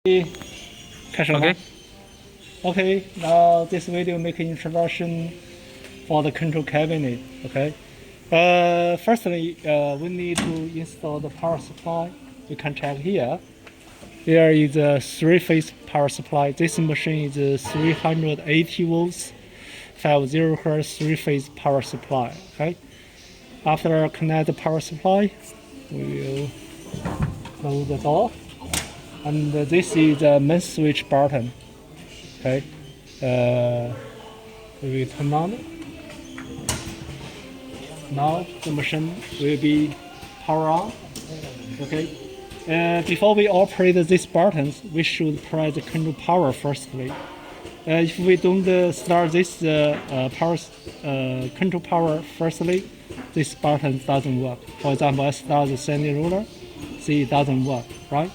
开始了吗 Okay, now this video make an introduction for the control cabinet. Okay, firstly, we need to install the power supply. You can check here. There is a three-phase power supply. This machine is 380 volts, 50 hertz three-phase power supply. Okay, after connect the power supply, we will close the door. And this is the main switch button. Okay, we will turn on. Now the machine will be power on. Okay, before we operate these buttons, we should press the control power firstly. If we don't start this control power firstly, this button doesn't work. For example, I start the sending ruler, see it doesn't work, right?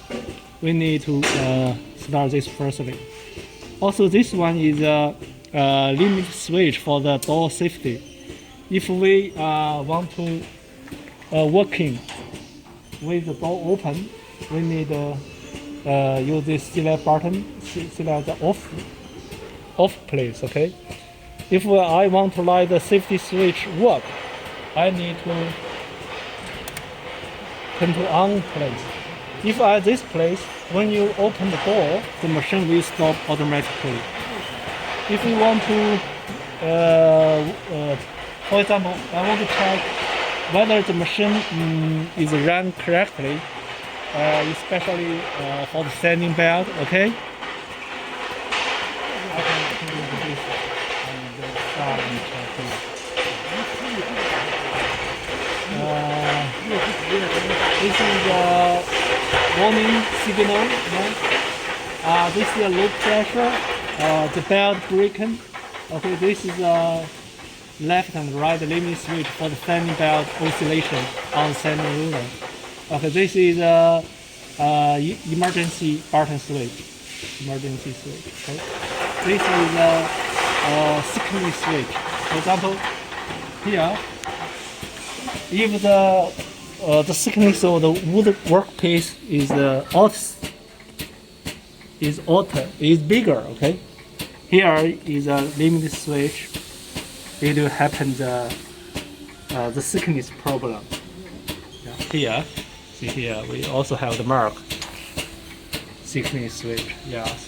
We need to start this firstly. Also, this one is a limit switch for the door safety. If we want to working with the door open, we need to use this select button, select the off place. Okay. If I want to let the safety switch work, I need to control on place. If at this place, when you open the door, the machine will stop automatically. If you want to, for example, I want to check whether the machine is run correctly, especially for the sending belt, okay? I can do this and start and check it. This is a warning signal. This is a low pressure. The belt breaking. Okay, this is a left and right limit switch for the sending belt oscillation on sending ruler. Okay, this is a emergency button switch. Emergency switch. Okay, this is a signal switch. For example, here, if the thickness of the wood workpiece is bigger. Okay, here is a limit switch. It will happen the thickness problem. Yeah. Here, see here, we also have the mark. Thickness switch. Yes.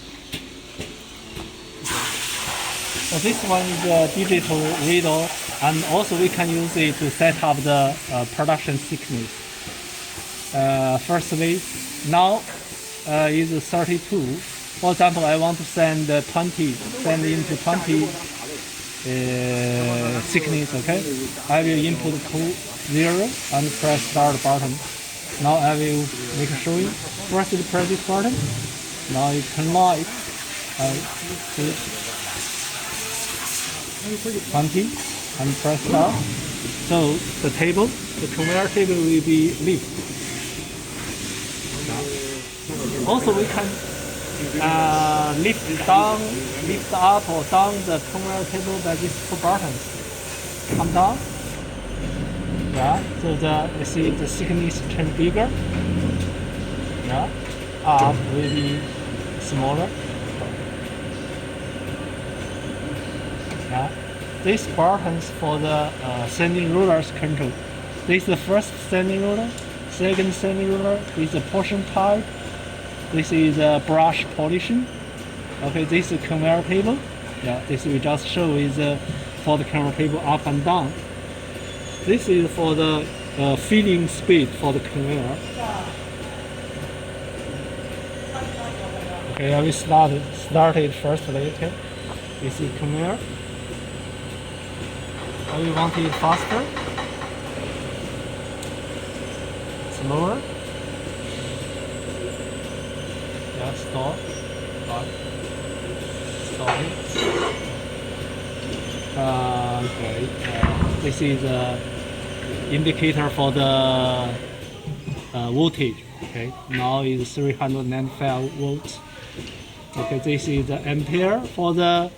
So this one is a digital reader, and also we can use it to set up the production thickness. Firstly, now is 32. For example, I want to send 20, send into 20 thickness. Okay, I will input 0 and press start button. Now I will make a showing. First, press this button. Now you turn light. See. 20 and press start. So the conveyor table will be lifted. Also we can lift up or down the conveyor table by these two buttons. Come down. Yeah. So you see the thickness turn bigger. Yeah. Up will be smaller. Yeah. These buttons for the sending rulers control. This is the first sending ruler. Second sending ruler is a portion type. This is a brush polishing. Okay, this is a conveyor table. Yeah, this we just show is for the conveyor table up and down. This is for the feeding speed for the conveyor. Okay, I will start it firstly. Okay, this is conveyor. We want it faster, slower. Yeah, stop. Stop it. Okay. This is the indicator for the voltage. Okay. Now is 395 volts. Okay. This is the ampere for the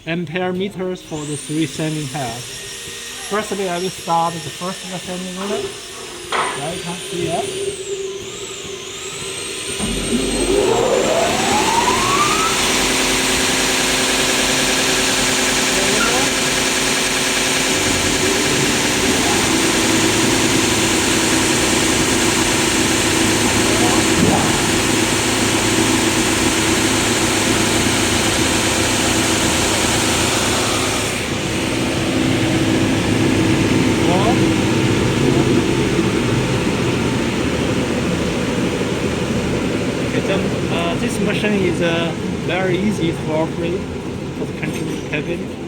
Ampere meters for the 3 sending heads. Firstly, I will start the first sending ruler. Right here. this machine is very easy to operate for the control cabin.